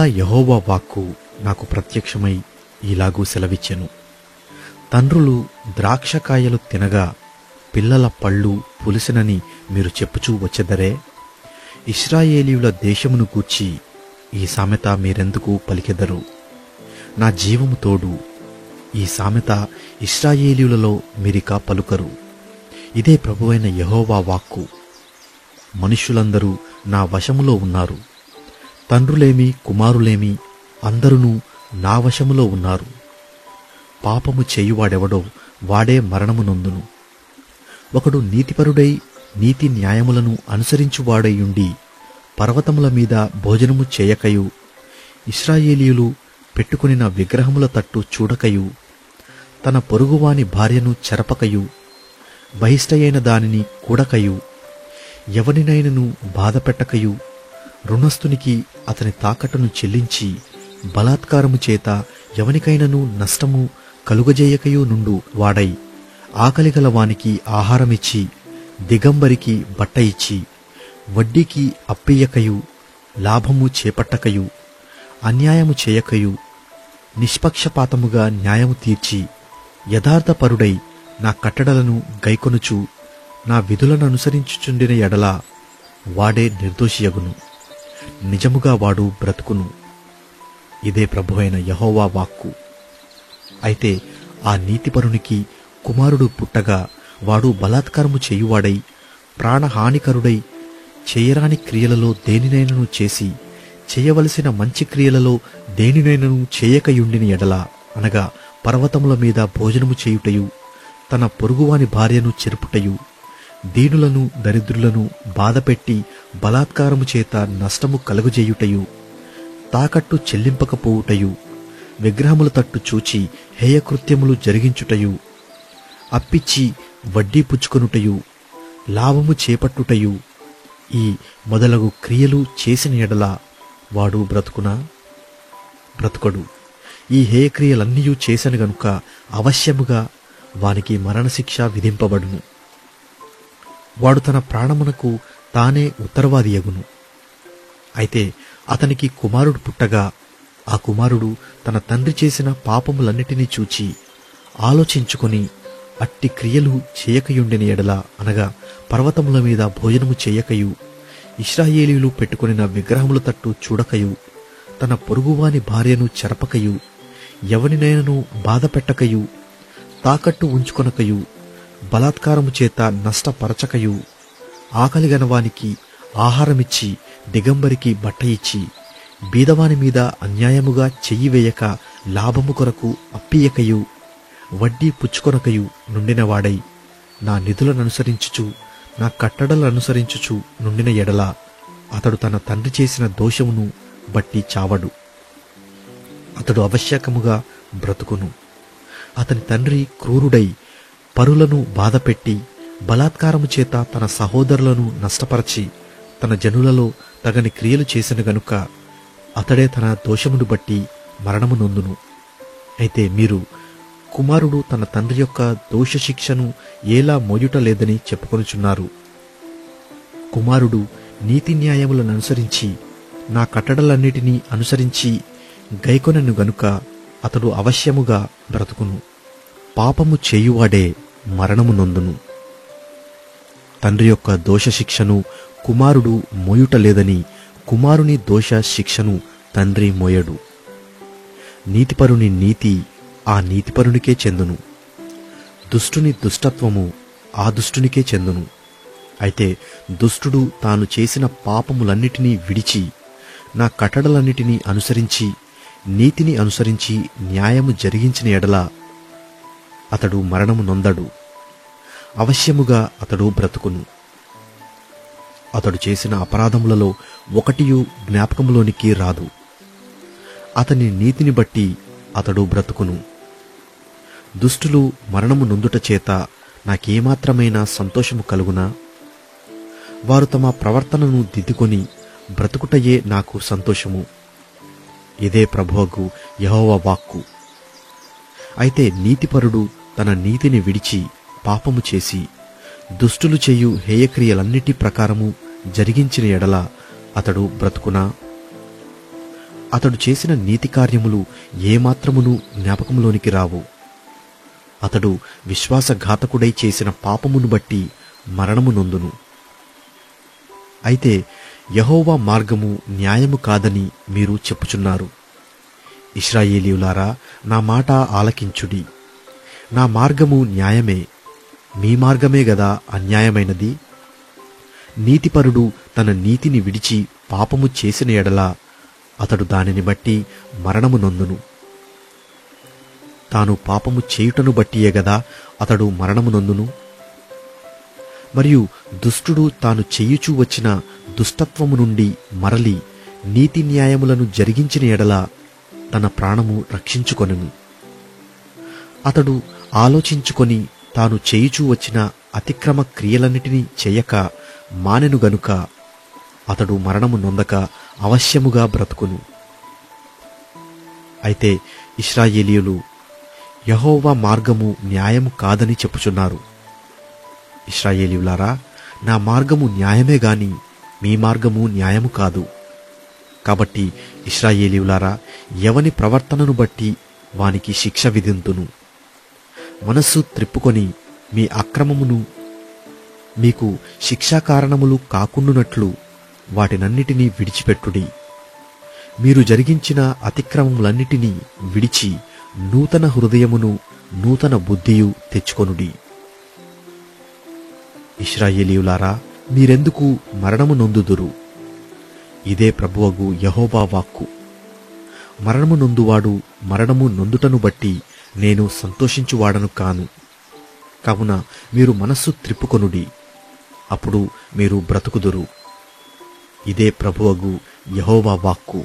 మరలా యెహోవా వాక్కు నాకు ప్రత్యక్షమై ఇలాగూ సెలవిచ్చెను. తండ్రులు ద్రాక్షకాయలు తినగా పిల్లల పళ్ళు పులిసినని మీరు చెప్పుచూ వచ్చెదరే? ఇశ్రాయేలీయుల దేశమును గూర్చి ఈ సామెత మీరెందుకు పలికెదరు? నా జీవము తోడు, ఈ సామెత ఇశ్రాయేలీయులలో మీరిక పలుకరు. ఇదే ప్రభువైన యెహోవా వాక్కు. మనుష్యులందరూ నా వశములో ఉన్నారు. తండ్రులేమి కుమారులేమి అందరూ నా వశములో ఉన్నారు. పాపము చేయువాడెవడో వాడే మరణము నొందును. ఒకడు నీతిపరుడై నీతి న్యాయములను అనుసరించువాడైయుండి పర్వతముల మీద భోజనము చేయకయు, ఇశ్రాయేలీయులు పెట్టుకొనిన విగ్రహముల తట్టు చూడకయు, తన పొరుగువాని భార్యను చెరపకయు, బహిష్టయైన దానిని కూడకయు, ఎవనినైనను బాధపెట్టకయు, రుణస్థునికి అతని తాకట్టును చెల్లించి బలాత్కారము చేత ఎవనికైనను నష్టము కలుగజేయకయు నుండు వాడై, ఆకలిగల వానికి ఆహారమిచ్చి, దిగంబరికి బట్ట ఇచ్చి, వడ్డీకి అప్పియ్యకయు, లాభము చేపట్టకయు, అన్యాయము చేయకయు, నిష్పక్షపాతముగా న్యాయము తీర్చి, యథార్థపరుడై నా కట్టడలను గైకొనుచు నా విధులను అనుసరించుచుండిన ఎడల వాడే నిర్దోషియగును. నిజముగా వాడు బ్రతుకును. ఇదే ప్రభువైన యెహోవా వాక్కు. అయితే ఆ నీతిపరునికి కుమారుడు పుట్టగా వాడు బలాత్కారము చేయువాడై, ప్రాణహానికరుడై, చేయరాని క్రియలలో దేనినైనను చేసి, చేయవలసిన మంచి క్రియలలో దేనినైనను చేయకయుండిన ఎడల, అనగా పర్వతముల మీద భోజనము చేయుటయు, తన పొరుగువాని భార్యను చెరుపుటయు, దీనులను దరిద్రులను బాధపెట్టి బలాత్కారము చేత నష్టము కలుగజేయుటయు, తాకట్టు చెల్లింపకపోవుటయు, విగ్రహముల తట్టు చూచి హేయకృత్యములు జరిగించుటయు, అప్పిచ్చి వడ్డీ పుచ్చుకొనుటయు, లాభము చేపట్టుటయు, ఈ మొదలగు క్రియలు చేసిన ఎడల వాడు బ్రతుకునా? బ్రతుకడు. ఈ హేయక్రియలన్నీయూ చేసను గనుక అవశ్యముగా వానికి మరణశిక్ష విధింపబడును. వాడు తన ప్రాణమునకు తానే ఉత్తరవాదియగును. అయితే అతనికి కుమారుడు పుట్టగా ఆ కుమారుడు తన తండ్రి చేసిన పాపములన్నిటినీ చూచి ఆలోచించుకొని అట్టి క్రియలు చేయకయుండిన ఎడల, అనగా పర్వతముల మీద భోజనము చేయకయు, ఇశ్రాయేలీయులు పెట్టుకొనిన విగ్రహముల తట్టు చూడకయు, తన పొరుగువాని భార్యను చెరపకయు, ఎవనినైనను బాధపెట్టకయు, తాకట్టు ఉంచుకొనకయు, బలాత్కారము చేత నష్టపరచకయు, ఆకలిగనవానికి ఆహారమిచ్చి, దిగంబరికి బట్ట ఇచ్చి, బీదవాని మీద అన్యాయముగా చెయ్యి వేయక లాభము కొరకు అప్పియకయు, వడ్డీ పుచ్చుకొనకయు నుండినవాడై, నా నిధులననుసరించుచు నా కట్టడలనుసరించుచు నుండిన ఎడల అతడు తన తండ్రి చేసిన దోషమును బట్టి చావడు. అతడు అవశ్యకముగా బ్రతుకును. అతని తండ్రి క్రూరుడై పరులను బాధపెట్టి బలాత్కారము చేత తన సహోదరులను నష్టపరచి తన జనులలో తగని క్రియలు చేసిన గనుక అతడే తన దోషమును బట్టి మరణము నొందును. అయితే మీరు కుమారుడు తన తండ్రి యొక్క దోష శిక్షను ఏలా మోయుట లేదని చెప్పుకొనుచున్నారు. కుమారుడు నీతి న్యాయములను అనుసరించి నా కట్టడలన్నిటినీ అనుసరించి గైకొనెను గనుక అతడు అవశ్యముగా బ్రతుకును. పాపము చేయువాడే మరణము నొందును. తండ్రి యొక్క దోష శిక్షను కుమారుడు మోయుట లేదని కుమారుని దోష శిక్షను తండ్రి మోయడు. నీతిపరుని నీతి ఆ నీతిపరునికే చెందును. దుష్టుని దుష్టత్వము ఆ దుష్టునికే చెందును. అయితే దుష్టుడు తాను చేసిన పాపములన్నిటినీ విడిచి నా కట్టడలన్నిటినీ అనుసరించి నీతిని అనుసరించి న్యాయము జరిగించిన ఎడల అతడు మరణము నొందడు. అవశ్యముగా అతడు బ్రతుకును. అతడు చేసిన అపరాధములలో ఒకటియు జ్ఞాపకములోనికి రాదు. అతని నీతిని బట్టి అతడు బ్రతుకును. దుష్టులు మరణము నొందుట చేత నాకేమాత్రమైన సంతోషము కలుగునా? వారు తమ ప్రవర్తనను దిద్దుకొని బ్రతుకుటయే నాకు సంతోషము. ఇదే ప్రభువగు యెహోవా వాక్కు. అయితే నీతిపరుడు తన నీతిని విడిచి పాపము చేసి దుష్టులు చేయు హేయక్రియలన్నిటి ప్రకారము జరిగించిన ఎడల అతడు బ్రతుకునా? అతడు చేసిన నీతి కార్యములు ఏమాత్రమును జ్ఞాపకంలోనికి రావు. అతడు విశ్వాసఘాతకుడై చేసిన పాపమును బట్టి మరణము నొందును. అయితే యెహోవా మార్గము న్యాయము కాదని మీరు చెప్పుచున్నారు. ఇశ్రాయేలీయులారా, నా మాట ఆలకించుడి. నా మార్గము న్యాయమే, మీ మార్గమే గదా అన్యాయమైనది. నీతిపరుడు తన నీతిని విడిచి పాపము చేసిన ఎడల అతడు దానిని బట్టి మరణము నొందును. తాను పాపము చేయుటను బట్టియే గదా అతడు మరణము నొందును. మరియు దుష్టుడు తాను చేయుచూ వచ్చిన దుష్టత్వము నుండి మరలి నీతి న్యాయములను జరిగించిన ఎడల తన ప్రాణము రక్షించుకొనును. అతడు ఆలోచించుకొని తాను చేయుచూ వచ్చిన అతిక్రమ క్రియలన్నిటినీ చెయ్యక మానెను గనుక అతడు మరణము నొందక అవశ్యముగా బ్రతుకును. అయితే ఇశ్రాయేలీయులు యెహోవా మార్గము న్యాయము కాదని చెప్పుచున్నారు. ఇశ్రాయేలీయులారా, నా మార్గము న్యాయమే గాని మీ మార్గము న్యాయము కాదు. కాబట్టి ఇశ్రాయేలీయులారా, ఎవని ప్రవర్తనను బట్టి వానికి శిక్ష విధింతును. మనస్సు త్రిప్పుకొని మీ అక్రమమును మీకు శిక్షాకారణములు కాకుండునట్లు వాటినన్నిటినీ విడిచిపెట్టుడి. మీరు జరిగించిన అతిక్రమములన్నిటినీ విడిచి నూతన హృదయమును నూతన బుద్ధియు తెచ్చుకొనుడి. ఇశ్రాయేలీయులారా, మీరెందుకు మరణము నొందుదురు? ఇదే ప్రభువగు యెహోవా వాక్కు. మరణము నొందువాడు మరణము నొందుటను బట్టి నేను సంతోషించువాడను కాను. కావున మీరు మనస్సు త్రిప్పుకొనుడి, అప్పుడు మీరు బ్రతుకుదురు. ఇదే ప్రభువగు యెహోవా వాక్కు.